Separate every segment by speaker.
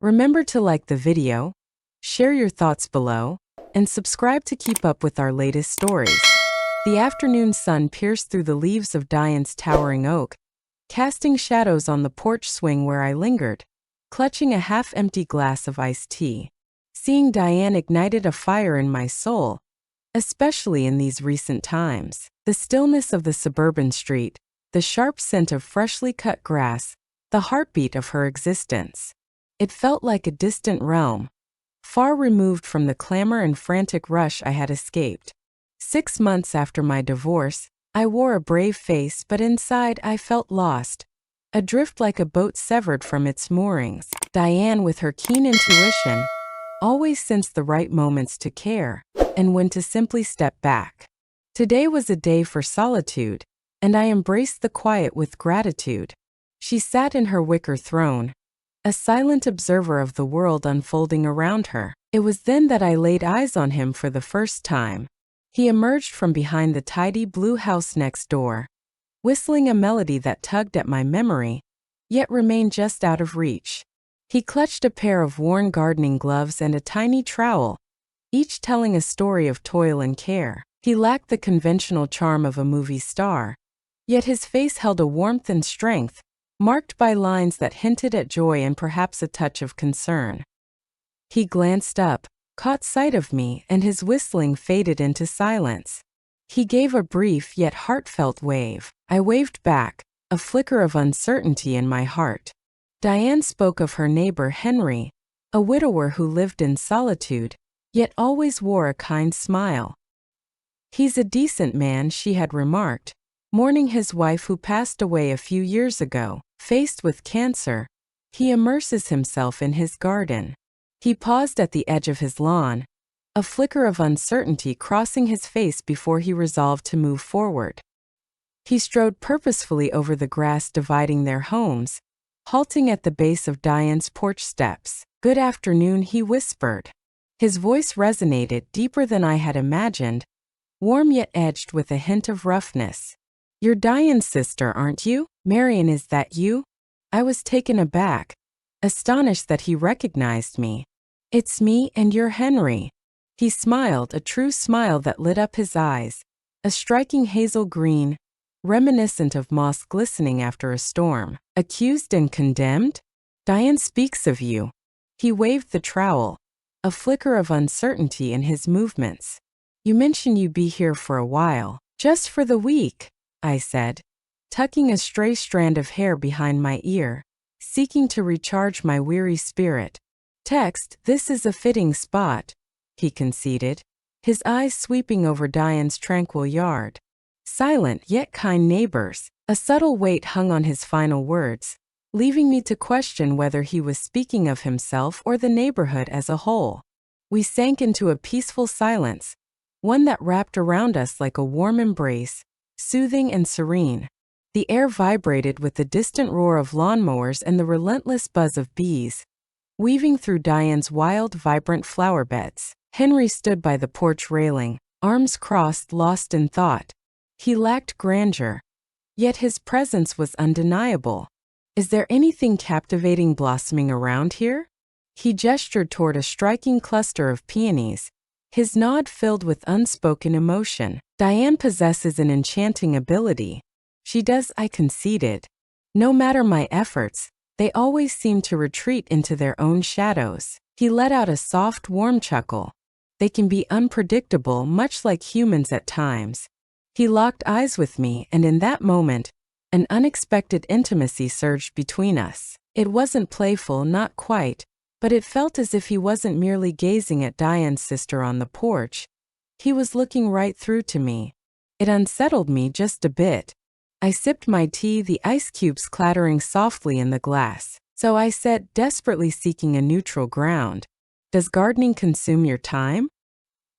Speaker 1: Remember to like the video, share your thoughts below, and subscribe to keep up with our latest stories. The afternoon sun pierced through the leaves of Diane's towering oak, casting shadows on the porch swing where I lingered, clutching a half-empty glass of iced tea. Seeing Diane ignited a fire in my soul, especially in these recent times. The stillness of the suburban street, the sharp scent of freshly cut grass, the heartbeat of her existence. It felt like a distant realm, far removed from the clamor and frantic rush I had escaped. 6 months after my divorce, I wore a brave face, but inside I felt lost, adrift like a boat severed from its moorings. Diane, with her keen intuition, always sensed the right moments to care and when to simply step back. Today was a day for solitude, and I embraced the quiet with gratitude. She sat in her wicker throne, a silent observer of the world unfolding around her. It was then that I laid eyes on him for the first time. He emerged from behind the tidy blue house next door, whistling a melody that tugged at my memory, yet remained just out of reach. He clutched a pair of worn gardening gloves and a tiny trowel, each telling a story of toil and care. He lacked the conventional charm of a movie star, yet his face held a warmth and strength, marked by lines that hinted at joy and perhaps a touch of concern. He glanced up, caught sight of me, and his whistling faded into silence. He gave a brief yet heartfelt wave. I waved back, a flicker of uncertainty in my heart. Diane spoke of her neighbor Henry, a widower who lived in solitude, yet always wore a kind smile. "He's a decent man," she had remarked, mourning his wife who passed away a few years ago. Faced with cancer, he immerses himself in his garden. He paused at the edge of his lawn, a flicker of uncertainty crossing his face before he resolved to move forward. He strode purposefully over the grass dividing their homes, halting at the base of Diane's porch steps. "Good afternoon," he whispered. His voice resonated deeper than I had imagined, warm yet edged with a hint of roughness. "You're Diane's sister, aren't you? Marion, is that you?" I was taken aback, astonished that he recognized me. "It's me, and you're Henry." He smiled, a true smile that lit up his eyes, a striking hazel green, reminiscent of moss glistening after a storm. "Accused and condemned? Diane speaks of you." He waved the trowel, a flicker of uncertainty in his movements. "You mentioned you'd be here for a while." "Just for the week," I said, tucking a stray strand of hair behind my ear, seeking to recharge my weary spirit. "This is a fitting spot," he conceded, his eyes sweeping over Diane's tranquil yard. Silent yet kind neighbors. A subtle weight hung on his final words, leaving me to question whether he was speaking of himself or the neighborhood as a whole. We sank into a peaceful silence, one that wrapped around us like a warm embrace, soothing and serene. The air vibrated with the distant roar of lawnmowers and the relentless buzz of bees, weaving through Diane's wild, vibrant flower beds. Henry stood by the porch railing, arms crossed, lost in thought. He lacked grandeur, yet his presence was undeniable. "Is there anything captivating blossoming around here?" He gestured toward a striking cluster of peonies, his nod filled with unspoken emotion. "Diane possesses an enchanting ability." "She does," I conceded. "No matter my efforts, they always seem to retreat into their own shadows." He let out a soft, warm chuckle. "They can be unpredictable, much like humans at times." He locked eyes with me, and in that moment, an unexpected intimacy surged between us. It wasn't playful, not quite, but it felt as if he wasn't merely gazing at Diane's sister on the porch. He was looking right through to me. It unsettled me just a bit. I sipped my tea, the ice cubes clattering softly in the glass. "So," I said, desperately seeking a neutral ground, "does gardening consume your time?"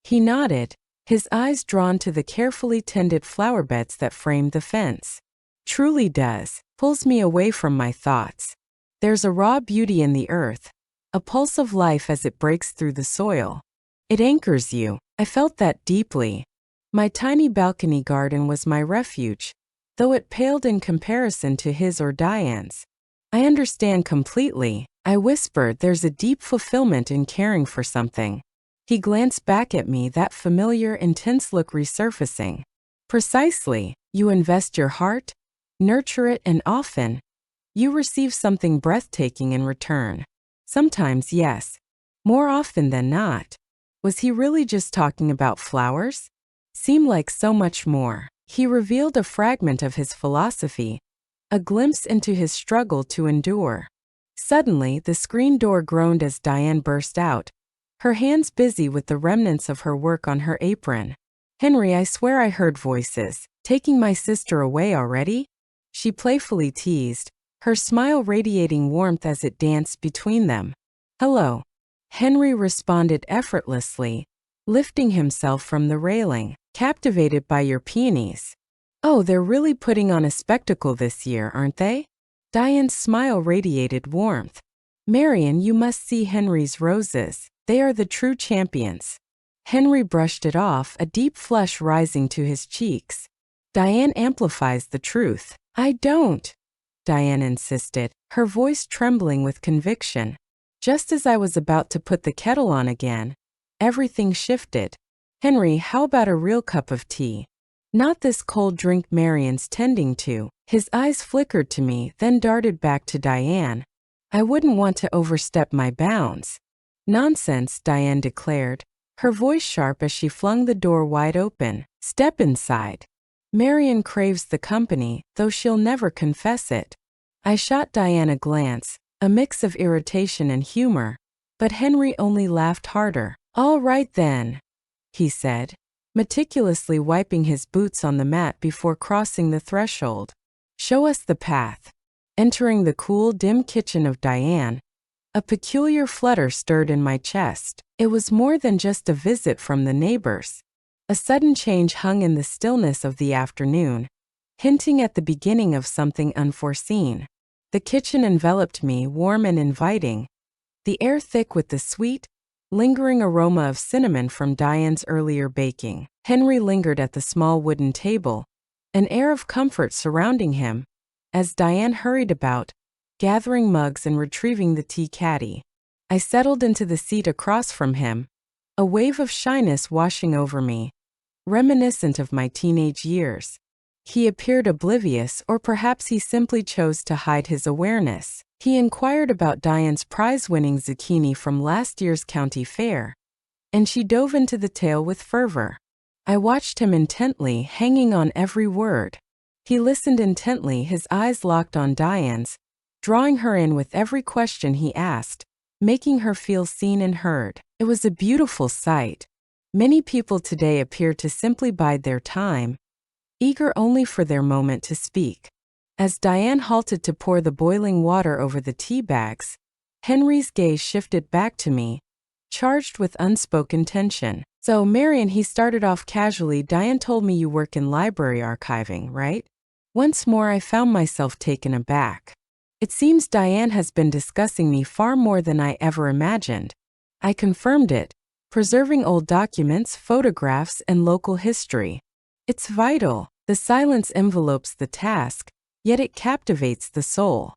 Speaker 1: He nodded, his eyes drawn to the carefully tended flower beds that framed the fence. "Truly does. Pulls me away from my thoughts. There's a raw beauty in the earth, a pulse of life as it breaks through the soil. It anchors you." I felt that deeply. My tiny balcony garden was my refuge, though it paled in comparison to his or Diane's. "I understand completely," I whispered, "There's a deep fulfillment in caring for something." He glanced back at me, that familiar, intense look resurfacing. "Precisely. You invest your heart, nurture it, and often, you receive something breathtaking in return." Sometimes, yes. More often than not. Was he really just talking about flowers? Seemed like so much more. He revealed a fragment of his philosophy, a glimpse into his struggle to endure. Suddenly, the screen door groaned as Diane burst out, her hands busy with the remnants of her work on her apron. "Henry, I swear I heard voices. Taking my sister away already?" She playfully teased, her smile radiating warmth as it danced between them. "Hello." Henry responded effortlessly, lifting himself from the railing. "Captivated by your peonies. Oh, they're really putting on a spectacle this year, aren't they?" Diane's smile radiated warmth. "Marian, you must see Henry's roses. They are the true champions." Henry brushed it off, a deep flush rising to his cheeks. "Diane amplifies the truth." "I don't," Diane insisted, her voice trembling with conviction. Just as I was about to put the kettle on again, everything shifted. "Henry, how about a real cup of tea? Not this cold drink Marian's tending to." His eyes flickered to me, then darted back to Diane. "I wouldn't want to overstep my bounds." "Nonsense," Diane declared, her voice sharp as she flung the door wide open. "Step inside. Marian craves the company, though she'll never confess it." I shot Diane a glance, a mix of irritation and humor, but Henry only laughed harder. "All right then," he said, meticulously wiping his boots on the mat before crossing the threshold. "Show us the path." Entering the cool, dim kitchen of Diane, a peculiar flutter stirred in my chest. It was more than just a visit from the neighbors. A sudden change hung in the stillness of the afternoon, hinting at the beginning of something unforeseen. The kitchen enveloped me, warm and inviting, the air thick with the sweet, lingering aroma of cinnamon from Diane's earlier baking. Henry lingered at the small wooden table, an air of comfort surrounding him, as Diane hurried about, gathering mugs and retrieving the tea caddy. I settled into the seat across from him, a wave of shyness washing over me, reminiscent of my teenage years. He appeared oblivious, or perhaps he simply chose to hide his awareness. He inquired about Diane's prize-winning zucchini from last year's county fair, and she dove into the tale with fervor. I watched him intently, hanging on every word. He listened intently, his eyes locked on Diane's, drawing her in with every question he asked, making her feel seen and heard. It was a beautiful sight. Many people today appear to simply bide their time, eager only for their moment to speak. As Diane halted to pour the boiling water over the tea bags, Henry's gaze shifted back to me, charged with unspoken tension. "So, Marian," he started off casually, "Diane told me you work in library archiving, right?" Once more I found myself taken aback. It seems Diane has been discussing me far more than I ever imagined. I confirmed it, preserving old documents, photographs, and local history. It's vital. The silence envelopes the task, yet it captivates the soul.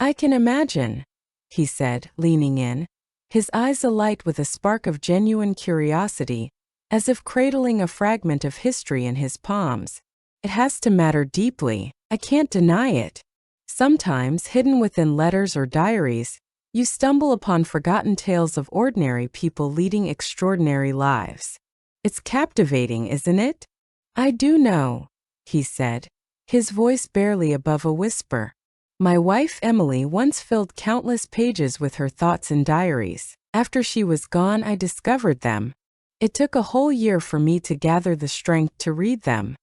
Speaker 1: "I can imagine," he said, leaning in, his eyes alight with a spark of genuine curiosity, as if cradling a fragment of history in his palms. "It has to matter deeply. I can't deny it. Sometimes, hidden within letters or diaries, you stumble upon forgotten tales of ordinary people leading extraordinary lives. It's captivating, isn't it?" "I do know," he said, his voice barely above a whisper. "My wife Emily once filled countless pages with her thoughts and diaries. After she was gone, I discovered them. It took a whole year for me to gather the strength to read them."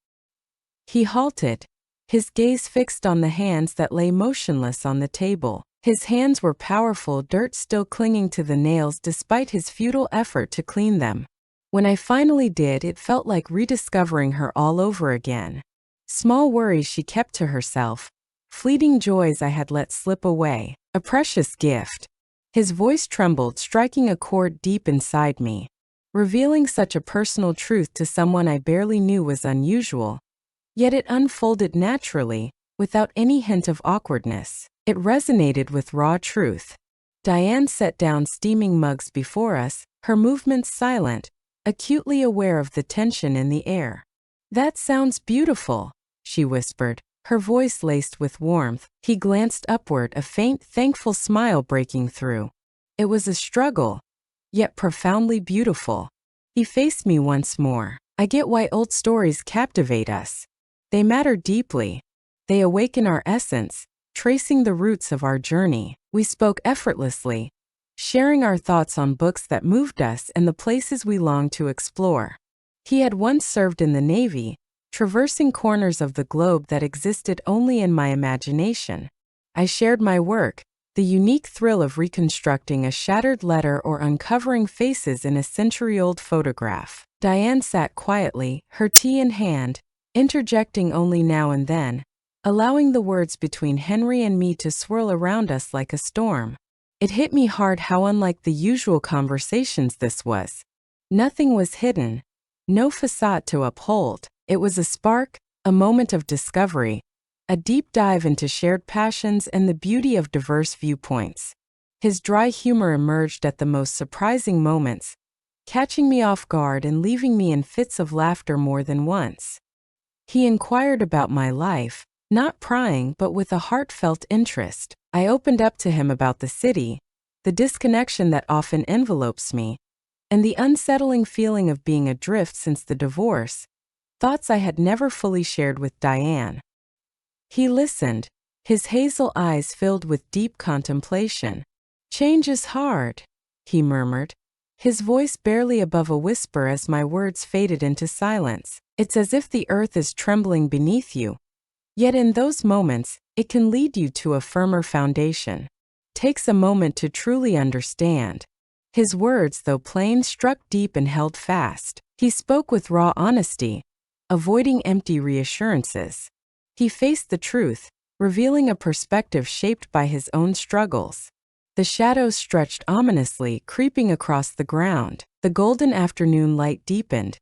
Speaker 1: He halted, his gaze fixed on the hands that lay motionless on the table. His hands were powerful, dirt still clinging to the nails despite his futile effort to clean them. When I finally did, it felt like rediscovering her all over again. Small worries she kept to herself, fleeting joys I had let slip away. A precious gift. His voice trembled, striking a chord deep inside me. Revealing such a personal truth to someone I barely knew was unusual, yet it unfolded naturally, without any hint of awkwardness. It resonated with raw truth. Diane set down steaming mugs before us, her movements silent, acutely aware of the tension in the air. "That sounds beautiful," she whispered, her voice laced with warmth. He glanced upward, a faint, thankful smile breaking through. It was a struggle, yet profoundly beautiful. He faced me once more. "I get why old stories captivate us. They matter deeply. They awaken our essence, tracing the roots of our journey." We spoke effortlessly, sharing our thoughts on books that moved us and the places we longed to explore. He had once served in the Navy, traversing corners of the globe that existed only in my imagination. I shared my work, the unique thrill of reconstructing a shattered letter or uncovering faces in a century-old photograph. Diane sat quietly, her tea in hand, interjecting only now and then, allowing the words between Henry and me to swirl around us like a storm. It hit me hard how unlike the usual conversations this was. Nothing was hidden, no facade to uphold. It was a spark, a moment of discovery, a deep dive into shared passions and the beauty of diverse viewpoints. His dry humor emerged at the most surprising moments, catching me off guard and leaving me in fits of laughter more than once. He inquired about my life, not prying but with a heartfelt interest. I opened up to him about the city, the disconnection that often envelopes me, and the unsettling feeling of being adrift since the divorce, thoughts I had never fully shared with Diane. He listened, his hazel eyes filled with deep contemplation. "Change is hard," he murmured, his voice barely above a whisper as my words faded into silence. "It's as if the earth is trembling beneath you. Yet in those moments, it can lead you to a firmer foundation. Takes a moment to truly understand." His words, though plain, struck deep and held fast. He spoke with raw honesty, avoiding empty reassurances. He faced the truth, revealing a perspective shaped by his own struggles. The shadows stretched ominously, creeping across the ground. The golden afternoon light deepened,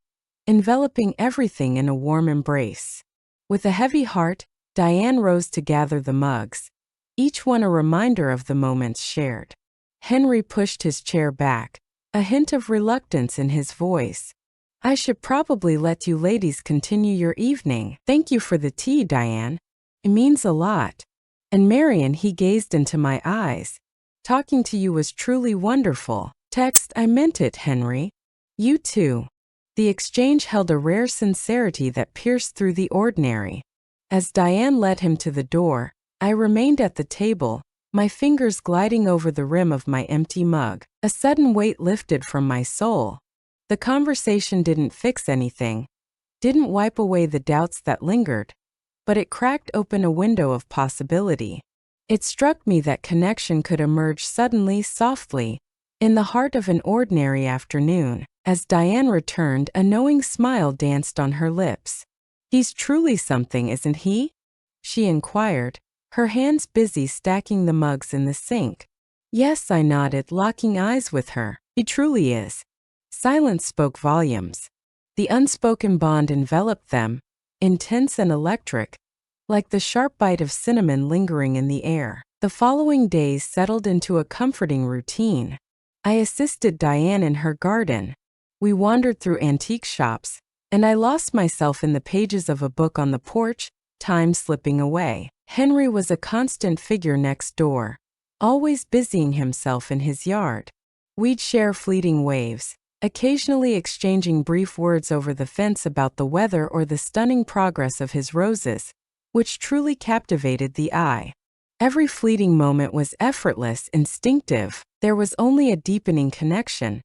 Speaker 1: enveloping everything in a warm embrace. With a heavy heart, Diane rose to gather the mugs, each one a reminder of the moments shared. Henry pushed his chair back, a hint of reluctance in his voice. "I should probably let you ladies continue your evening. Thank you for the tea, Diane. It means a lot." And Marian, he gazed into my eyes. "Talking to you was truly wonderful." "I meant it, Henry. You too." The exchange held a rare sincerity that pierced through the ordinary. As Diane led him to the door, I remained at the table, my fingers gliding over the rim of my empty mug. A sudden weight lifted from my soul. The conversation didn't fix anything, didn't wipe away the doubts that lingered, but it cracked open a window of possibility. It struck me that connection could emerge suddenly, softly, in the heart of an ordinary afternoon. As Diane returned, a knowing smile danced on her lips. "He's truly something, isn't he?" she inquired, her hands busy stacking the mugs in the sink. "Yes," I nodded, locking eyes with her. "He truly is." Silence spoke volumes. The unspoken bond enveloped them, intense and electric, like the sharp bite of cinnamon lingering in the air. The following days settled into a comforting routine. I assisted Diane in her garden. We wandered through antique shops, and I lost myself in the pages of a book on the porch, time slipping away. Henry was a constant figure next door, always busying himself in his yard. We'd share fleeting waves, occasionally exchanging brief words over the fence about the weather or the stunning progress of his roses, which truly captivated the eye. Every fleeting moment was effortless, instinctive. There was only a deepening connection,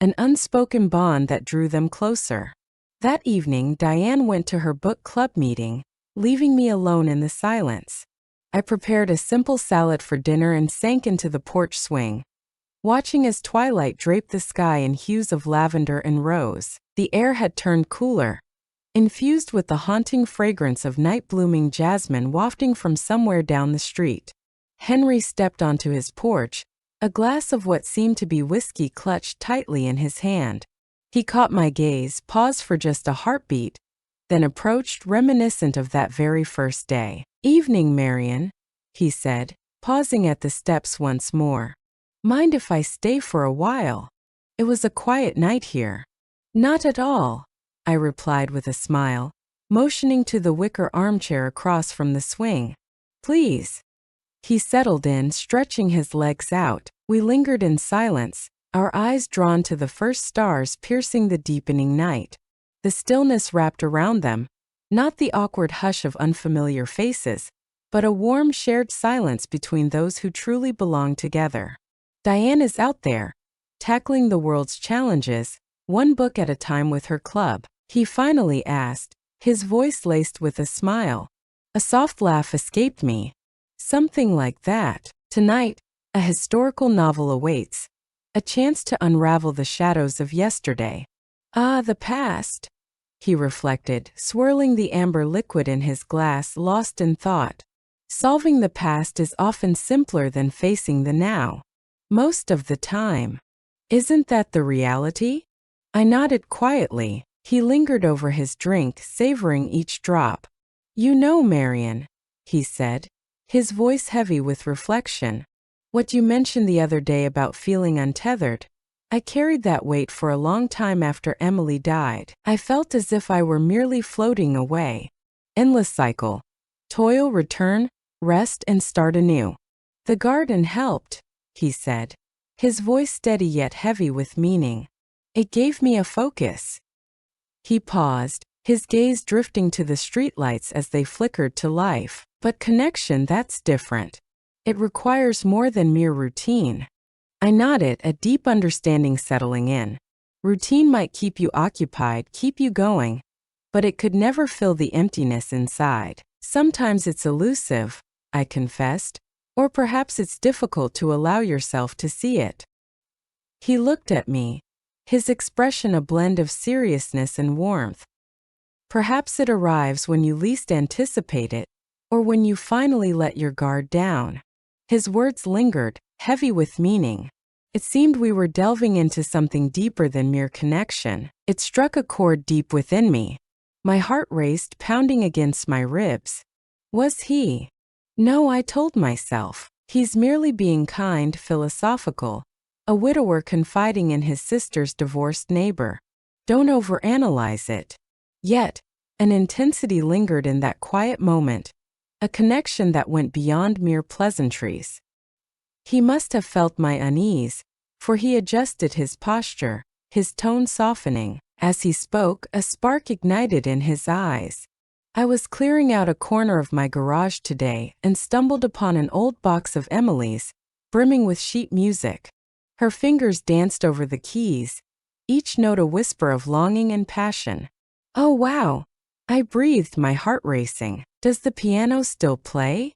Speaker 1: an unspoken bond that drew them closer. That evening, Diane went to her book club meeting, leaving me alone in the silence. I prepared a simple salad for dinner and sank into the porch swing, watching as twilight draped the sky in hues of lavender and rose. The air had turned cooler, infused with the haunting fragrance of night-blooming jasmine wafting from somewhere down the street. Henry stepped onto his porch, a glass of what seemed to be whiskey clutched tightly in his hand. He caught my gaze, paused for just a heartbeat, then approached, reminiscent of that very first day. "Evening, Marian," he said, pausing at the steps once more. Mind if I stay for a while? It was a quiet night here. Not at all, I replied with a smile, motioning to the wicker armchair across from the swing. Please. He settled in, stretching his legs out. We lingered in silence, our eyes drawn to the first stars piercing the deepening night. The stillness wrapped around them, not the awkward hush of unfamiliar faces, but a warm shared silence between those who truly belong together. Diane is out there, tackling the world's challenges, one book at a time with her club, he finally asked, his voice laced with a smile. A soft laugh escaped me. Something like that. Tonight, a historical novel awaits, a chance to unravel the shadows of yesterday. Ah, the past, he reflected, swirling the amber liquid in his glass, lost in thought. Solving the past is often simpler than facing the now. Most of the time. Isn't that the reality? I nodded quietly. He lingered over his drink, savoring each drop. You know, Marion, he said, his voice heavy with reflection. What you mentioned the other day about feeling untethered, I carried that weight for a long time after Emily died. I felt as if I were merely floating away. Endless cycle. Toil, return, rest, and start anew. The garden helped, he said, his voice steady yet heavy with meaning. It gave me a focus. He paused, his gaze drifting to the streetlights as they flickered to life. But connection, that's different. It requires more than mere routine. I nodded, a deep understanding settling in. Routine might keep you occupied, keep you going, but it could never fill the emptiness inside. Sometimes it's elusive, I confessed, or perhaps it's difficult to allow yourself to see it. He looked at me, his expression a blend of seriousness and warmth. Perhaps it arrives when you least anticipate it, or when you finally let your guard down. His words lingered, heavy with meaning. It seemed we were delving into something deeper than mere connection. It struck a chord deep within me. My heart raced, pounding against my ribs. Was he? No, I told myself. He's merely being kind, philosophical. A widower confiding in his sister's divorced neighbor. Don't overanalyze it. Yet, an intensity lingered in that quiet moment. A connection that went beyond mere pleasantries. He must have felt my unease, for he adjusted his posture, his tone softening. As he spoke, a spark ignited in his eyes. I was clearing out a corner of my garage today and stumbled upon an old box of Emily's, brimming with sheet music. Her fingers danced over the keys, each note a whisper of longing and passion. Oh wow! I breathed, my heart racing. Does the piano still play?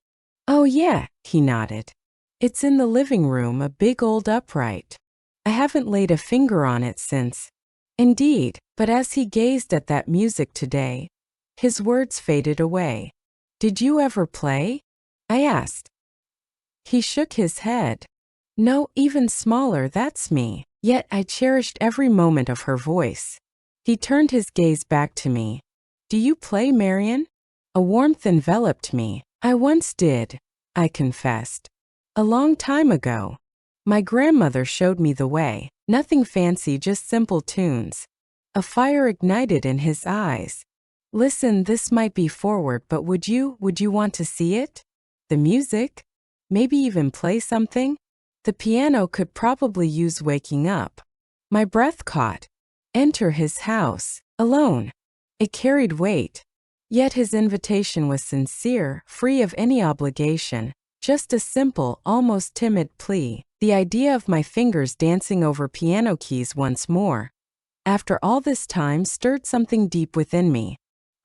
Speaker 1: Oh yeah, he nodded. It's in the living room, a big old upright. I haven't laid a finger on it since. Indeed, but as he gazed at that music today, his words faded away. Did you ever play? I asked. He shook his head. No, even smaller, that's me. Yet I cherished every moment of her voice. He turned his gaze back to me. Do you play, Marion? A warmth enveloped me. I once did, I confessed. A long time ago. My grandmother showed me the way. Nothing fancy, just simple tunes. A fire ignited in his eyes. Listen, this might be forward, but would you want to see it? The music? Maybe even play something? The piano could probably use waking up. My breath caught. Enter his house, alone. It carried weight. Yet his invitation was sincere, free of any obligation, just a simple, almost timid plea. The idea of my fingers dancing over piano keys once more, after all this time, stirred something deep within me.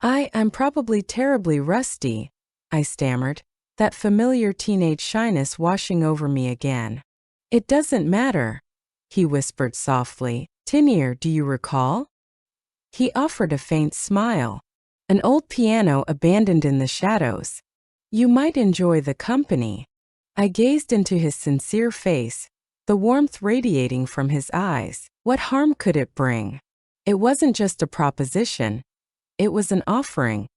Speaker 1: I'm probably terribly rusty, I stammered, that familiar teenage shyness washing over me again. It doesn't matter, he whispered softly. Tinier, do you recall? He offered a faint smile. An old piano abandoned in the shadows. You might enjoy the company. I gazed into his sincere face, the warmth radiating from his eyes. What harm could it bring? It wasn't just a proposition. It was an offering,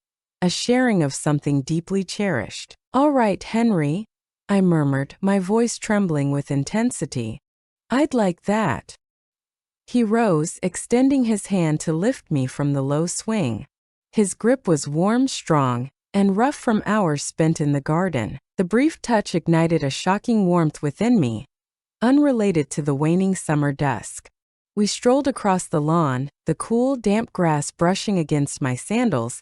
Speaker 1: a sharing of something deeply cherished. All right, Henry, I murmured, my voice trembling with intensity. I'd like that. He rose, extending his hand to lift me from the low swing. His grip was warm, strong, and rough from hours spent in the garden. The brief touch ignited a shocking warmth within me, unrelated to the waning summer dusk. We strolled across the lawn, the cool, damp grass brushing against my sandals,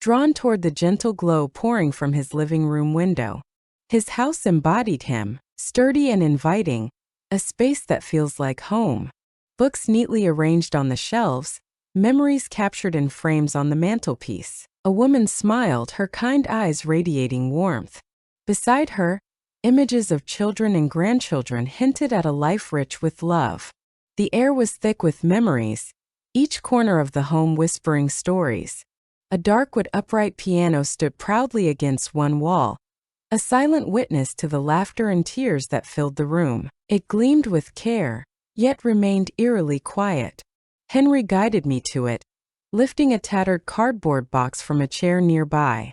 Speaker 1: drawn toward the gentle glow pouring from his living room window. His house embodied him, sturdy and inviting, a space that feels like home. Books neatly arranged on the shelves, memories captured in frames on the mantelpiece. A woman smiled, her kind eyes radiating warmth. Beside her, images of children and grandchildren hinted at a life rich with love. The air was thick with memories, each corner of the home whispering stories. A dark wood upright piano stood proudly against one wall, a silent witness to the laughter and tears that filled the room. It gleamed with care, yet remained eerily quiet. Henry guided me to it, lifting a tattered cardboard box from a chair nearby.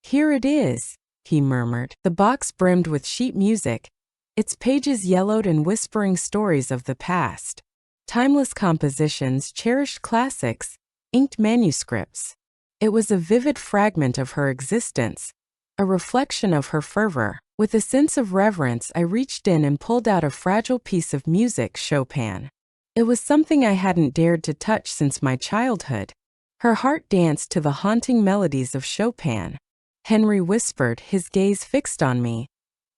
Speaker 1: "Here it is," he murmured. The box brimmed with sheet music, its pages yellowed and whispering stories of the past. Timeless compositions, cherished classics, inked manuscripts. It was a vivid fragment of her existence, a reflection of her fervor. With a sense of reverence, I reached in and pulled out a fragile piece of music, Chopin. It was something I hadn't dared to touch since my childhood. Her heart danced to the haunting melodies of Chopin. Henry whispered, his gaze fixed on me,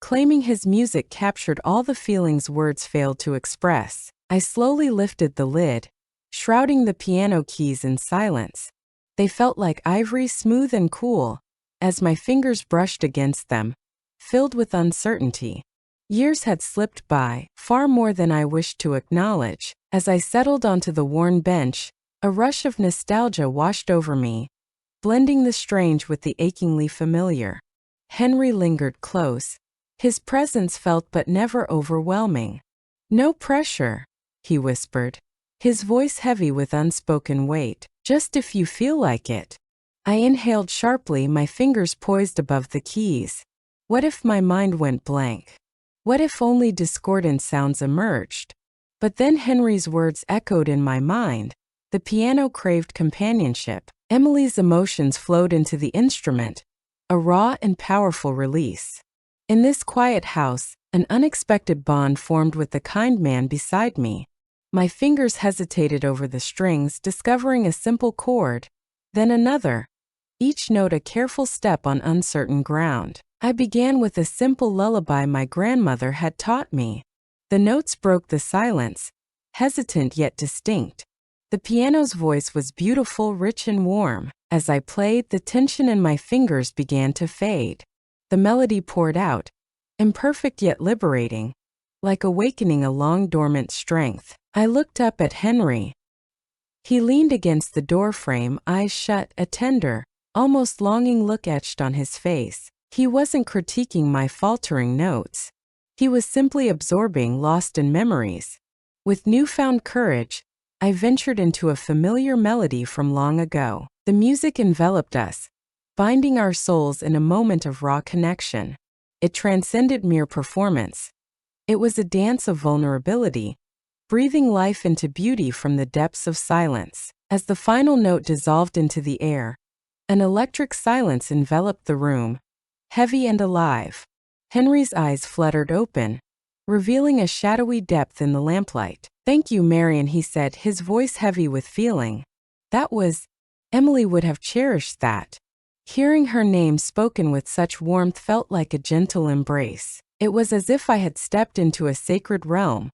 Speaker 1: claiming his music captured all the feelings words failed to express. I slowly lifted the lid, shrouding the piano keys in silence. They felt like ivory, smooth and cool, as my fingers brushed against them, filled with uncertainty. Years had slipped by, far more than I wished to acknowledge. As I settled onto the worn bench, a rush of nostalgia washed over me, blending the strange with the achingly familiar. Henry lingered close, his presence felt but never overwhelming. "No pressure," he whispered, his voice heavy with unspoken weight. "Just if you feel like it." I inhaled sharply, my fingers poised above the keys. What if my mind went blank? What if only discordant sounds emerged? But then Henry's words echoed in my mind. The piano craved companionship. Emily's emotions flowed into the instrument, a raw and powerful release. In this quiet house, an unexpected bond formed with the kind man beside me. My fingers hesitated over the strings, discovering a simple chord, then another, each note a careful step on uncertain ground. I began with a simple lullaby my grandmother had taught me. The notes broke the silence, hesitant yet distinct. The piano's voice was beautiful, rich and warm. As I played, the tension in my fingers began to fade. The melody poured out, imperfect yet liberating, like awakening a long-dormant strength. I looked up at Henry. He leaned against the doorframe, eyes shut, a tender, almost longing look etched on his face. He wasn't critiquing my faltering notes. He was simply absorbing, lost in memories. With newfound courage, I ventured into a familiar melody from long ago. The music enveloped us, binding our souls in a moment of raw connection. It transcended mere performance. It was a dance of vulnerability, breathing life into beauty from the depths of silence. As the final note dissolved into the air, an electric silence enveloped the room, heavy and alive. Henry's eyes fluttered open, revealing a shadowy depth in the lamplight. "Thank you, Marion," he said, his voice heavy with feeling. Emily would have cherished that. Hearing her name spoken with such warmth felt like a gentle embrace. It was as if I had stepped into a sacred realm,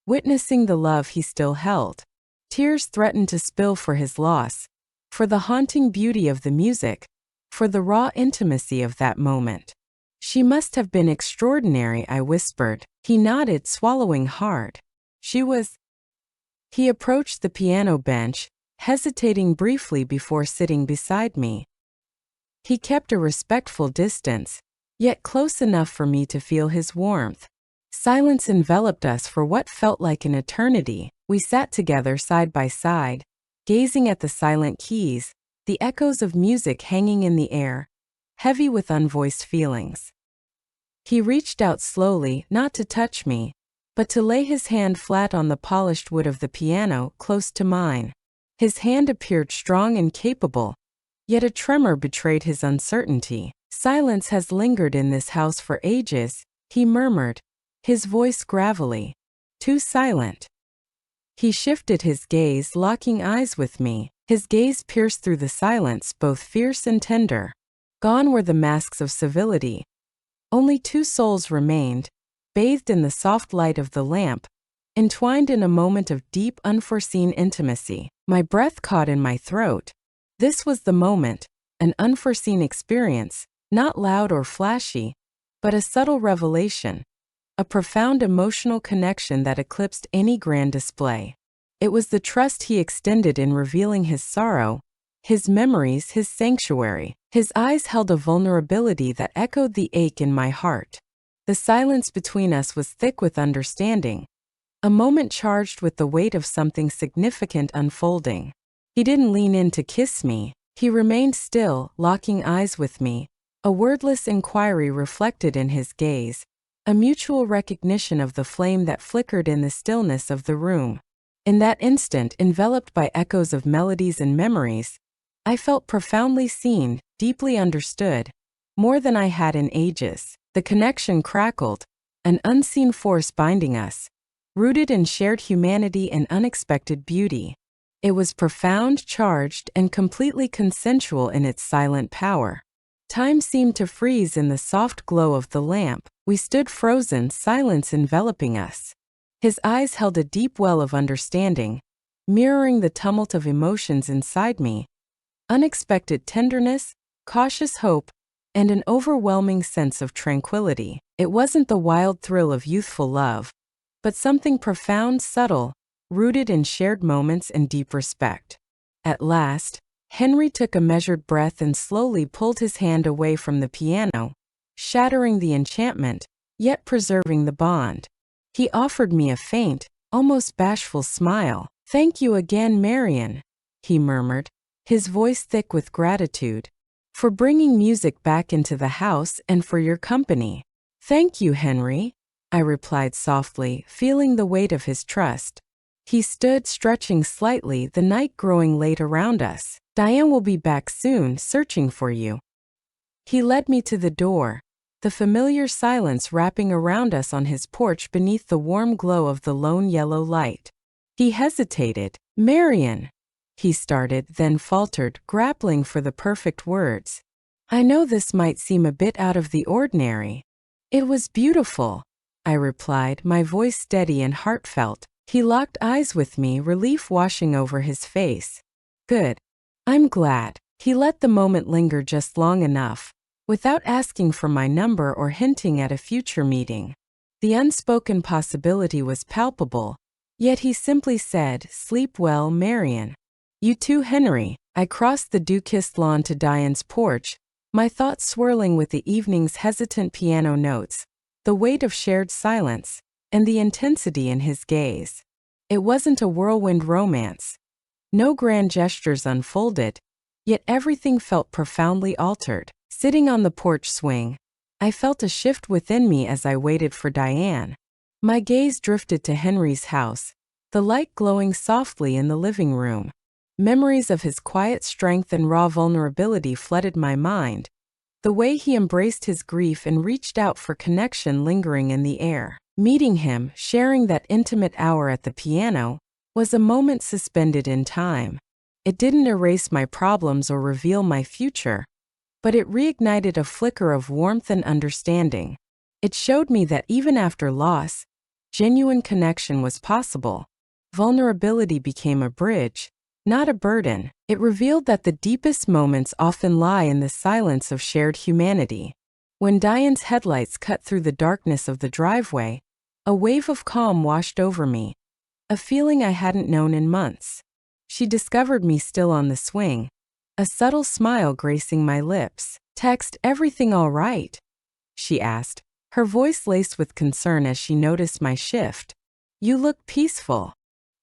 Speaker 1: witnessing the love he still held. Tears threatened to spill for his loss, for the haunting beauty of the music, for the raw intimacy of that moment. "She must have been extraordinary," I whispered. He nodded, swallowing hard. "She was." He approached the piano bench, hesitating briefly before sitting beside me. He kept a respectful distance, yet close enough for me to feel his warmth. Silence enveloped us for what felt like an eternity. We sat together side by side, gazing at the silent keys, the echoes of music hanging in the air, heavy with unvoiced feelings. He reached out slowly, not to touch me, but to lay his hand flat on the polished wood of the piano close to mine. His hand appeared strong and capable, yet a tremor betrayed his uncertainty. Silence has lingered in this house for ages, he murmured, his voice gravelly. Too silent. He shifted his gaze, locking eyes with me. His gaze pierced through the silence, both fierce and tender. Gone were the masks of civility. Only two souls remained, bathed in the soft light of the lamp, entwined in a moment of deep, unforeseen intimacy. My breath caught in my throat. This was the moment, an unforeseen experience, not loud or flashy, but a subtle revelation, a profound emotional connection that eclipsed any grand display. It was the trust he extended in revealing his sorrow, his memories, his sanctuary. His eyes held a vulnerability that echoed the ache in my heart. The silence between us was thick with understanding, a moment charged with the weight of something significant unfolding. He didn't lean in to kiss me. He remained still, locking eyes with me, a wordless inquiry reflected in his gaze, a mutual recognition of the flame that flickered in the stillness of the room. In that instant, enveloped by echoes of melodies and memories, I felt profoundly seen, deeply understood, more than I had in ages. The connection crackled, an unseen force binding us, rooted in shared humanity and unexpected beauty. It was profound, charged, and completely consensual in its silent power. Time seemed to freeze in the soft glow of the lamp. We stood frozen, silence enveloping us. His eyes held a deep well of understanding, mirroring the tumult of emotions inside me. Unexpected tenderness, cautious hope, and an overwhelming sense of tranquility. It wasn't the wild thrill of youthful love, but something profound, subtle, rooted in shared moments and deep respect. At last, Henry took a measured breath and slowly pulled his hand away from the piano, shattering the enchantment, yet preserving the bond. He offered me a faint, almost bashful smile. "Thank you again, Marian," he murmured, his voice thick with gratitude, "for bringing music back into the house and for your company." "Thank you, Henry," I replied softly, feeling the weight of his trust. He stood, stretching slightly, the night growing late around us. "Diane will be back soon, searching for you." He led me to the door, the familiar silence wrapping around us on his porch beneath the warm glow of the lone yellow light. He hesitated. "Marian," he started, then faltered, grappling for the perfect words. "I know this might seem a bit out of the ordinary." "It was beautiful," I replied, my voice steady and heartfelt. He locked eyes with me, relief washing over his face. "Good. I'm glad." He let the moment linger just long enough, without asking for my number or hinting at a future meeting. The unspoken possibility was palpable, yet he simply said, "Sleep well, Marian." "You too, Henry." I crossed the dew-kissed lawn to Diane's porch, my thoughts swirling with the evening's hesitant piano notes, the weight of shared silence, and the intensity in his gaze. It wasn't a whirlwind romance. No grand gestures unfolded, yet everything felt profoundly altered. Sitting on the porch swing, I felt a shift within me as I waited for Diane. My gaze drifted to Henry's house, the light glowing softly in the living room. Memories of his quiet strength and raw vulnerability flooded my mind, the way he embraced his grief and reached out for connection lingering in the air. Meeting him, sharing that intimate hour at the piano, was a moment suspended in time. It didn't erase my problems or reveal my future, but it reignited a flicker of warmth and understanding. It showed me that even after loss, genuine connection was possible. Vulnerability became a bridge, not a burden. It revealed that the deepest moments often lie in the silence of shared humanity. When Diane's headlights cut through the darkness of the driveway, a wave of calm washed over me, a feeling I hadn't known in months. She discovered me still on the swing, a subtle smile gracing my lips. "Text, everything all right?" she asked, her voice laced with concern as she noticed my shift. "You look peaceful."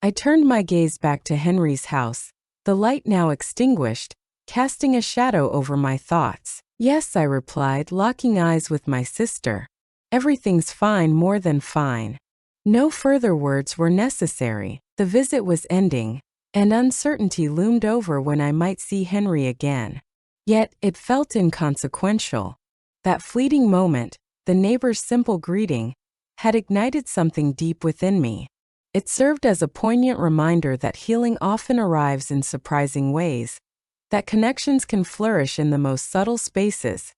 Speaker 1: I turned my gaze back to Henry's house, the light now extinguished, casting a shadow over my thoughts. "Yes," I replied, locking eyes with my sister. Everything's fine, more than fine. No further words were necessary. The visit was ending, and uncertainty loomed over when I might see Henry again. Yet it felt inconsequential. That fleeting moment, the neighbor's simple greeting, had ignited something deep within me. It served as a poignant reminder that healing often arrives in surprising ways, that connections can flourish in the most subtle spaces,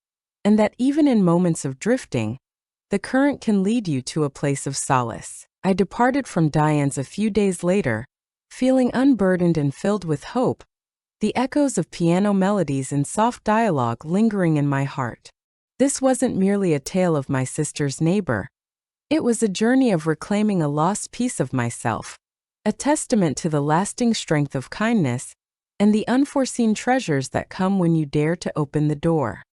Speaker 1: and that even in moments of drifting, the current can lead you to a place of solace. I departed from Diane's a few days later, feeling unburdened and filled with hope, the echoes of piano melodies and soft dialogue lingering in my heart. This wasn't merely a tale of my sister's neighbor. It was a journey of reclaiming a lost piece of myself, a testament to the lasting strength of kindness and the unforeseen treasures that come when you dare to open the door.